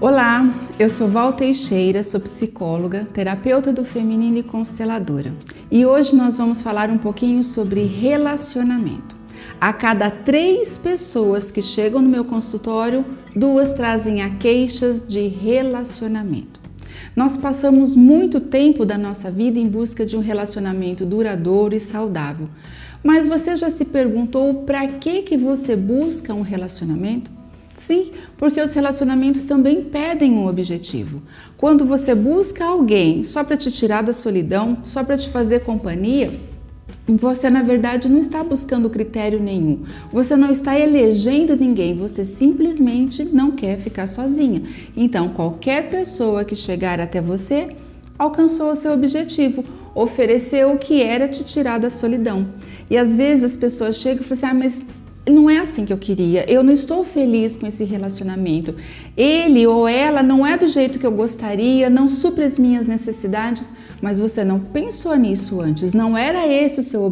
Olá, eu sou Val Teixeira, sou psicóloga, terapeuta do feminino e consteladora. E hoje nós vamos falar um pouquinho sobre relacionamento. A cada 3 pessoas que chegam no meu consultório, 2 trazem a queixas de relacionamento. Nós passamos muito tempo da nossa vida em busca de um relacionamento duradouro e saudável. Mas você já se perguntou para que você busca um relacionamento? Sim, porque os relacionamentos também pedem um objetivo. Quando você busca alguém só para te tirar da solidão, só para te fazer companhia, você na verdade não está buscando critério nenhum. Você não está elegendo ninguém, você simplesmente não quer ficar sozinha. Então, qualquer pessoa que chegar até você alcançou o seu objetivo, ofereceu o que era te tirar da solidão. E às vezes as pessoas chegam e falam assim, mas não é assim que eu queria, eu não estou feliz com esse relacionamento. Ele ou ela não é do jeito que eu gostaria, não supre as minhas necessidades, mas você não pensou nisso antes, não era esse o seu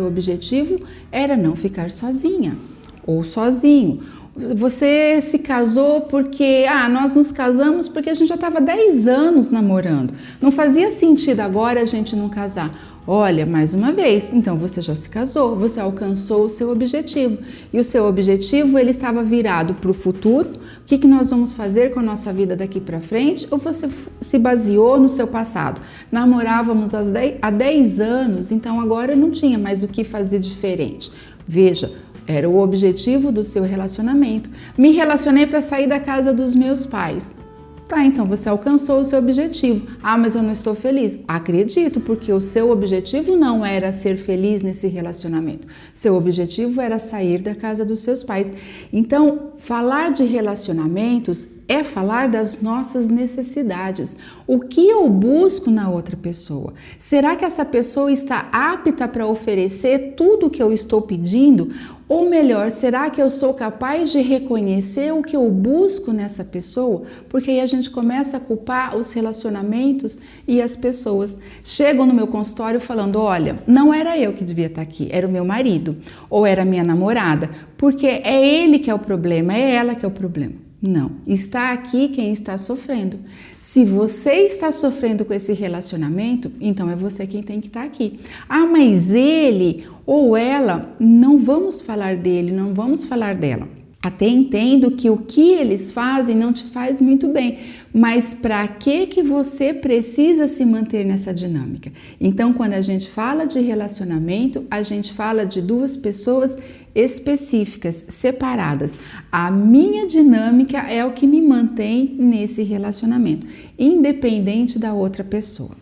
objetivo era não ficar sozinha ou sozinho. Você se casou porque, nós nos casamos porque a gente já estava 10 anos namorando, não fazia sentido agora a gente não casar. Olha, mais uma vez, então você já se casou, você alcançou o seu objetivo. E o seu objetivo, ele estava virado para o futuro. O que nós vamos fazer com a nossa vida daqui para frente? Ou você se baseou no seu passado? Namorávamos há 10 anos, então agora não tinha mais o que fazer diferente. Veja, era o objetivo do seu relacionamento. Me relacionei para sair da casa dos meus pais. Tá, então você alcançou o seu objetivo. Mas eu não estou feliz. Acredito, porque o seu objetivo não era ser feliz nesse relacionamento. Seu objetivo era sair da casa dos seus pais. Então, falar de relacionamentos é falar das nossas necessidades. O que eu busco na outra pessoa? Será que essa pessoa está apta para oferecer tudo o que eu estou pedindo? Ou melhor, será que eu sou capaz de reconhecer o que eu busco nessa pessoa? Porque aí a gente começa a culpar os relacionamentos e as pessoas. Chegam no meu consultório falando, olha, não era eu que devia estar aqui, era o meu marido ou era a minha namorada, porque é ele que é o problema, é ela que é o problema. Não, está aqui quem está sofrendo. Se você está sofrendo com esse relacionamento, então é você quem tem que estar aqui. Mas ele ou ela, não vamos falar dele, não vamos falar dela. Até entendo que o que eles fazem não te faz muito bem, mas para que você precisa se manter nessa dinâmica? Então, quando a gente fala de relacionamento, a gente fala de 2 pessoas específicas, separadas. A minha dinâmica é o que me mantém nesse relacionamento, independente da outra pessoa.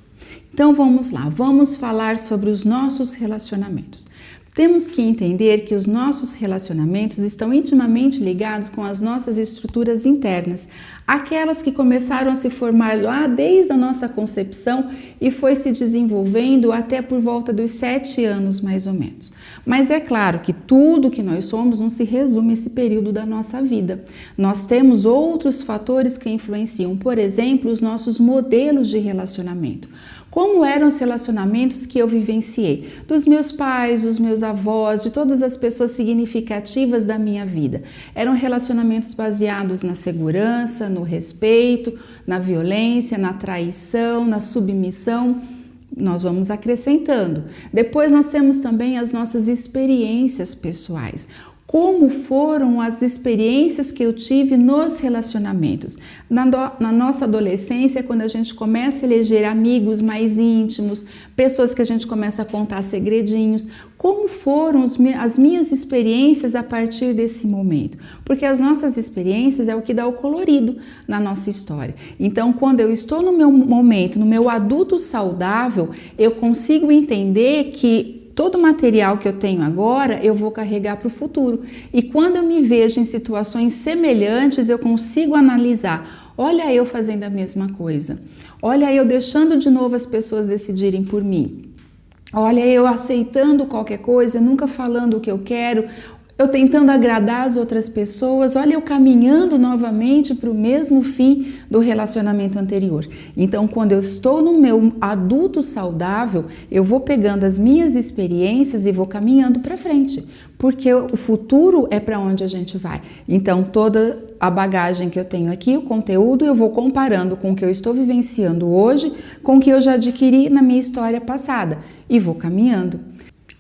Então vamos lá, vamos falar sobre os nossos relacionamentos. Temos que entender que os nossos relacionamentos estão intimamente ligados com as nossas estruturas internas, aquelas que começaram a se formar lá desde a nossa concepção e foi se desenvolvendo até por volta dos 7 anos mais ou menos. Mas é claro que tudo que nós somos não se resume a esse período da nossa vida. Nós temos outros fatores que influenciam, por exemplo, os nossos modelos de relacionamento. Como eram os relacionamentos que eu vivenciei? Dos meus pais, dos meus avós, de todas as pessoas significativas da minha vida. Eram relacionamentos baseados na segurança, no respeito, na violência, na traição, na submissão. Nós vamos acrescentando. Depois nós temos também as nossas experiências pessoais. Como foram as experiências que eu tive nos relacionamentos? Na nossa adolescência, quando a gente começa a eleger amigos mais íntimos, pessoas que a gente começa a contar segredinhos, como foram as minhas experiências a partir desse momento? Porque as nossas experiências é o que dá o colorido na nossa história. Então, quando eu estou no meu momento, no meu adulto saudável, eu consigo entender que todo o material que eu tenho agora, eu vou carregar para o futuro. E quando eu me vejo em situações semelhantes, eu consigo analisar. Olha eu fazendo a mesma coisa. Olha eu deixando de novo as pessoas decidirem por mim. Olha eu aceitando qualquer coisa, nunca falando o que eu quero. eu tentando agradar as outras pessoas, olha eu caminhando novamente para o mesmo fim do relacionamento anterior. Então, quando eu estou no meu adulto saudável, eu vou pegando as minhas experiências e vou caminhando para frente, porque o futuro é para onde a gente vai. Então, toda a bagagem que eu tenho aqui, o conteúdo, eu vou comparando com o que eu estou vivenciando hoje, com o que eu já adquiri na minha história passada e vou caminhando.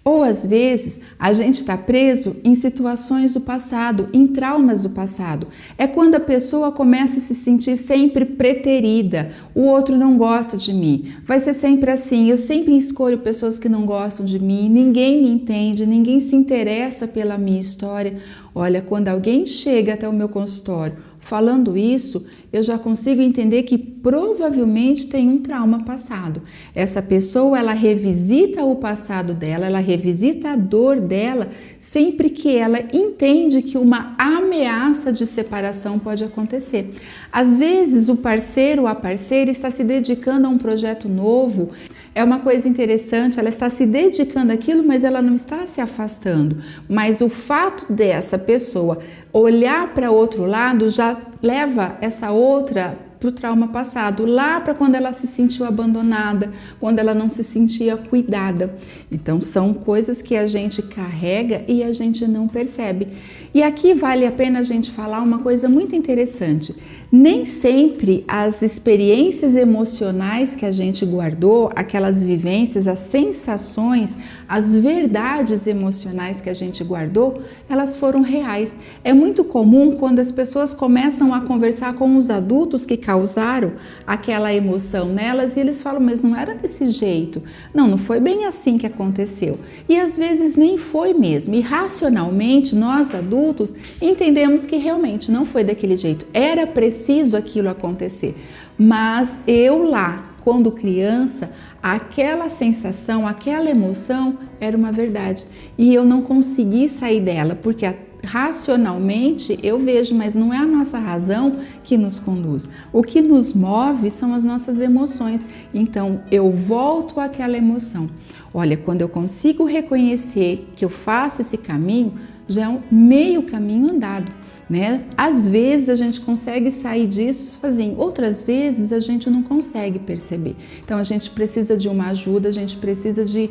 Ou às vezes a gente está preso em situações do passado, em traumas do passado. É quando a pessoa começa a se sentir sempre preterida, o outro não gosta de mim. Vai ser sempre assim, eu sempre escolho pessoas que não gostam de mim, ninguém me entende, ninguém se interessa pela minha história. Olha, quando alguém chega até o meu consultório falando isso, eu já consigo entender que provavelmente tem um trauma passado. Essa pessoa, ela revisita o passado dela, ela revisita a dor dela sempre que ela entende que uma ameaça de separação pode acontecer. Às vezes o parceiro ou a parceira está se dedicando a um projeto novo. É uma coisa interessante, ela está se dedicando àquilo, mas ela não está se afastando. Mas o fato dessa pessoa olhar para outro lado já leva essa outra para o trauma passado, lá para quando ela se sentiu abandonada, quando ela não se sentia cuidada. Então são coisas que a gente carrega e a gente não percebe. E aqui vale a pena a gente falar uma coisa muito interessante. Nem sempre as experiências emocionais que a gente guardou, aquelas vivências, as sensações, as verdades emocionais que a gente guardou, elas foram reais. É muito comum quando as pessoas começam a conversar com os adultos que causaram aquela emoção nelas e eles falam, mas não era desse jeito. Não foi bem assim que aconteceu. E às vezes nem foi mesmo. E racionalmente, nós adultos entendemos que realmente não foi daquele jeito. Era preciso aquilo acontecer. Mas eu lá, quando criança, aquela sensação, aquela emoção era uma verdade. E eu não consegui sair dela, porque racionalmente eu vejo, mas não é a nossa razão que nos conduz. O que nos move são as nossas emoções. Então eu volto àquela emoção. Olha, quando eu consigo reconhecer que eu faço esse caminho, já é um meio caminho andado, né? Às vezes a gente consegue sair disso sozinho, outras vezes a gente não consegue perceber. Então a gente precisa de uma ajuda, a gente precisa de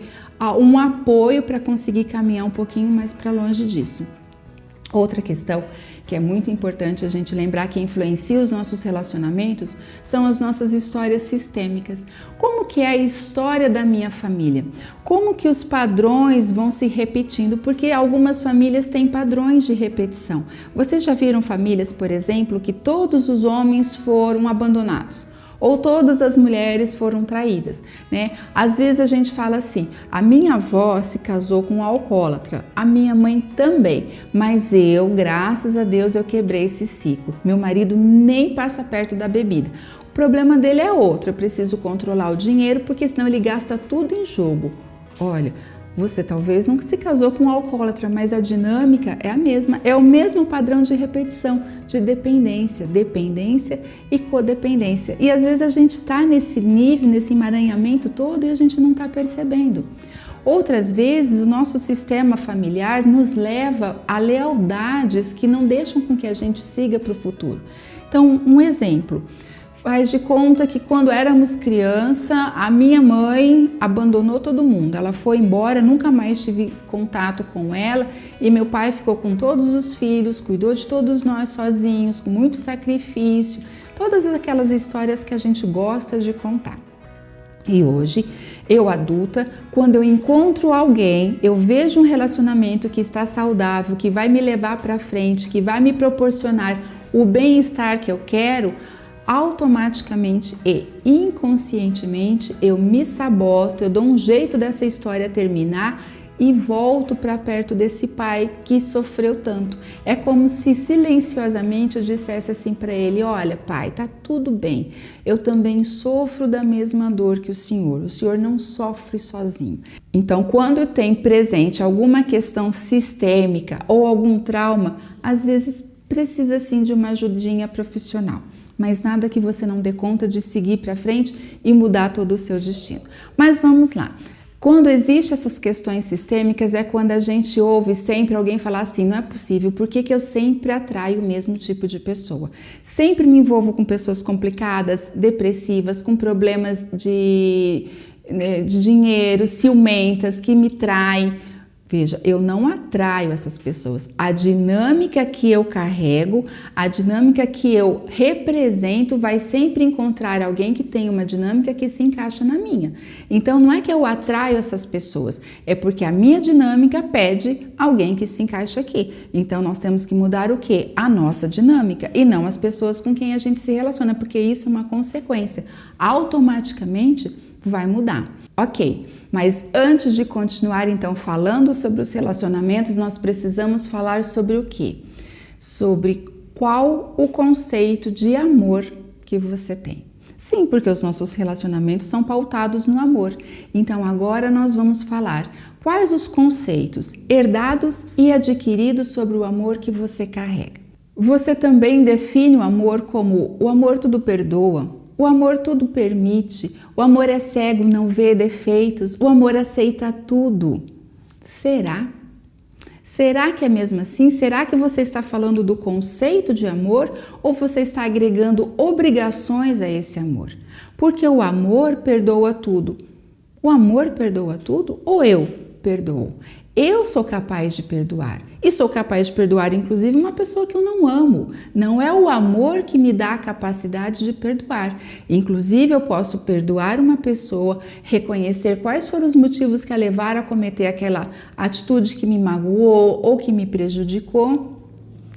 um apoio para conseguir caminhar um pouquinho mais para longe disso. Outra questão que é muito importante a gente lembrar que influencia os nossos relacionamentos são as nossas histórias sistêmicas. Como que é a história da minha família? Como que os padrões vão se repetindo? Porque algumas famílias têm padrões de repetição. Vocês já viram famílias, por exemplo, que todos os homens foram abandonados? Ou todas as mulheres foram traídas, né? Às vezes a gente fala assim, a minha avó se casou com um alcoólatra, a minha mãe também, mas eu, graças a Deus, eu quebrei esse ciclo. Meu marido nem passa perto da bebida. O problema dele é outro, eu preciso controlar o dinheiro, porque senão ele gasta tudo em jogo. Olha, você talvez nunca se casou com um alcoólatra, mas a dinâmica é a mesma, é o mesmo padrão de repetição, de dependência e codependência. E às vezes a gente está nesse nível, nesse emaranhamento todo e a gente não está percebendo. Outras vezes o nosso sistema familiar nos leva a lealdades que não deixam com que a gente siga para o futuro. Então, um exemplo. Faz de conta que quando éramos criança, a minha mãe abandonou todo mundo. Ela foi embora, nunca mais tive contato com ela e meu pai ficou com todos os filhos, cuidou de todos nós sozinhos, com muito sacrifício. Todas aquelas histórias que a gente gosta de contar. E hoje, eu adulta, quando eu encontro alguém, eu vejo um relacionamento que está saudável, que vai me levar para frente, que vai me proporcionar o bem-estar que eu quero, automaticamente e inconscientemente eu me saboto, eu dou um jeito dessa história terminar e volto para perto desse pai que sofreu tanto. É como se silenciosamente eu dissesse assim para ele, olha pai, tá tudo bem, eu também sofro da mesma dor que o senhor não sofre sozinho. Então quando tem presente alguma questão sistêmica ou algum trauma, às vezes precisa sim de uma ajudinha profissional. Mas nada que você não dê conta de seguir para frente e mudar todo o seu destino. Mas vamos lá. Quando existem essas questões sistêmicas é quando a gente ouve sempre alguém falar assim, não é possível, por que eu sempre atraio o mesmo tipo de pessoa? Sempre me envolvo com pessoas complicadas, depressivas, com problemas de dinheiro, ciumentas, que me traem. Veja, eu não atraio essas pessoas. A dinâmica que eu carrego, a dinâmica que eu represento vai sempre encontrar alguém que tem uma dinâmica que se encaixa na minha. Então, não é que eu atraio essas pessoas, é porque a minha dinâmica pede alguém que se encaixa aqui. Então, nós temos que mudar o quê? A nossa dinâmica e não as pessoas com quem a gente se relaciona, porque isso é uma consequência. Automaticamente vai mudar. Ok, mas antes de continuar então falando sobre os relacionamentos, nós precisamos falar sobre o quê? Sobre qual o conceito de amor que você tem. Sim, porque os nossos relacionamentos são pautados no amor. Então agora nós vamos falar quais os conceitos herdados e adquiridos sobre o amor que você carrega. Você também define o amor como o amor tudo perdoa, o amor tudo permite, o amor é cego, não vê defeitos, o amor aceita tudo. Será? Será que é mesmo assim? Será que você está falando do conceito de amor ou você está agregando obrigações a esse amor? Porque o amor perdoa tudo. O amor perdoa tudo ou eu perdoo? Eu sou capaz de perdoar e sou capaz de perdoar inclusive uma pessoa que eu não amo. Não é o amor que me dá a capacidade de perdoar. Inclusive eu posso perdoar uma pessoa, reconhecer quais foram os motivos que a levaram a cometer aquela atitude que me magoou ou que me prejudicou.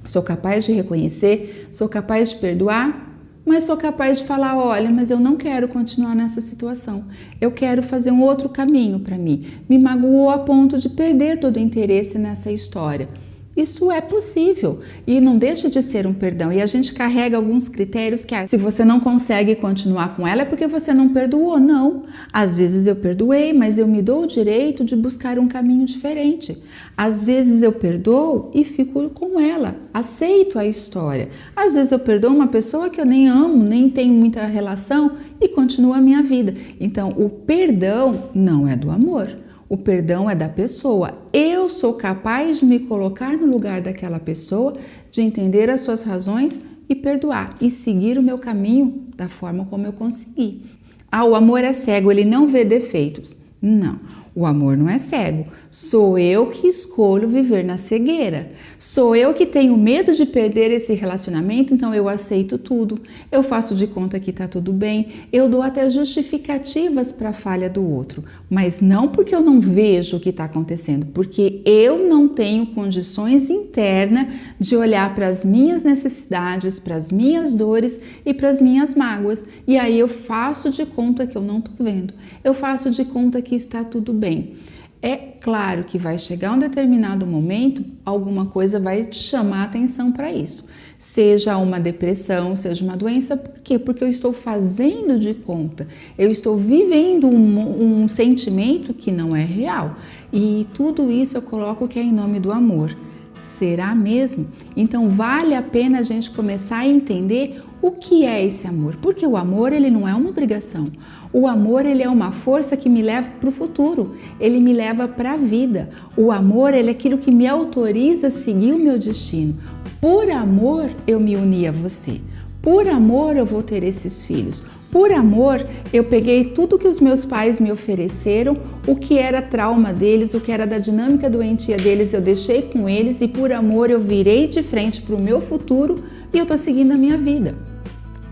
Sou capaz de reconhecer, sou capaz de perdoar. Mas sou capaz de falar, olha, mas eu não quero continuar nessa situação. Eu quero fazer um outro caminho para mim. Me magoou a ponto de perder todo o interesse nessa história. Isso é possível e não deixa de ser um perdão. E a gente carrega alguns critérios que se você não consegue continuar com ela é porque você não perdoou. Não. Às vezes eu perdoei, mas eu me dou o direito de buscar um caminho diferente. Às vezes eu perdoo e fico com ela, aceito a história. Às vezes eu perdoo uma pessoa que eu nem amo, nem tenho muita relação e continuo a minha vida. Então, o perdão não é do amor. O perdão é da pessoa. Eu sou capaz de me colocar no lugar daquela pessoa, de entender as suas razões e perdoar e seguir o meu caminho da forma como eu consegui. Ah, o amor é cego, ele não vê defeitos. Não, o amor não é cego. Sou eu que escolho viver na cegueira. Sou eu que tenho medo de perder esse relacionamento, então eu aceito tudo. Eu faço de conta que tá tudo bem. Eu dou até justificativas para a falha do outro. Mas não porque eu não vejo o que está acontecendo, porque eu não tenho condições internas de olhar para as minhas necessidades, para as minhas dores e para as minhas mágoas. E aí eu faço de conta que eu não estou vendo. Eu faço de conta que está tudo bem. É claro que vai chegar um determinado momento, alguma coisa vai te chamar a atenção para isso. Seja uma depressão, seja uma doença, por quê? Porque eu estou fazendo de conta, eu estou vivendo um sentimento que não é real. E tudo isso eu coloco que é em nome do amor. Será mesmo? Então vale a pena a gente começar a entender o que é esse amor, porque o amor ele não é uma obrigação. O amor ele é uma força que me leva para o futuro, ele me leva para a vida. O amor ele é aquilo que me autoriza a seguir o meu destino. Por amor eu me uni a você, por amor eu vou ter esses filhos. Por amor, eu peguei tudo que os meus pais me ofereceram, o que era trauma deles, o que era da dinâmica doentia deles, eu deixei com eles e por amor eu virei de frente para o meu futuro e eu estou seguindo a minha vida.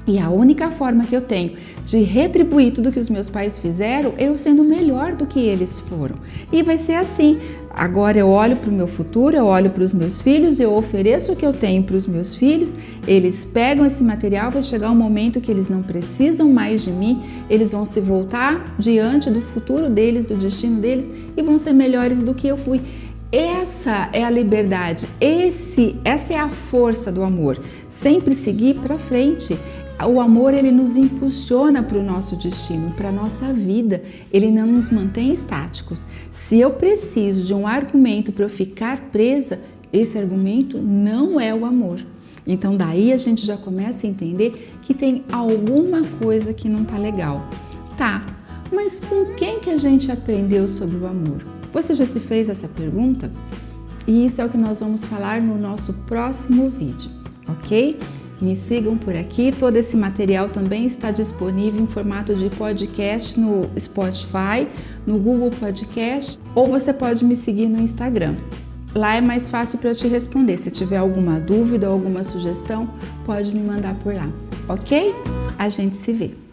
E a única forma que eu tenho de retribuir tudo que os meus pais fizeram, eu sendo melhor do que eles foram. E vai ser assim. Agora eu olho para o meu futuro, eu olho para os meus filhos, eu ofereço o que eu tenho para os meus filhos, eles pegam esse material, vai chegar um momento que eles não precisam mais de mim, eles vão se voltar diante do futuro deles, do destino deles e vão ser melhores do que eu fui. Essa é a liberdade, essa é a força do amor, sempre seguir para frente. O amor ele nos impulsiona para o nosso destino, para a nossa vida, ele não nos mantém estáticos. Se eu preciso de um argumento para eu ficar presa, esse argumento não é o amor. Então daí a gente já começa a entender que tem alguma coisa que não tá legal. Tá, Mas com quem que a gente aprendeu sobre o amor? Você já se fez essa pergunta? E isso é o que nós vamos falar no nosso próximo vídeo, ok? Me sigam por aqui, todo esse material também está disponível em formato de podcast no Spotify, no Google Podcast, ou você pode me seguir no Instagram. Lá é mais fácil para eu te responder. Se tiver alguma dúvida ou alguma sugestão, pode me mandar por lá, ok? A gente se vê!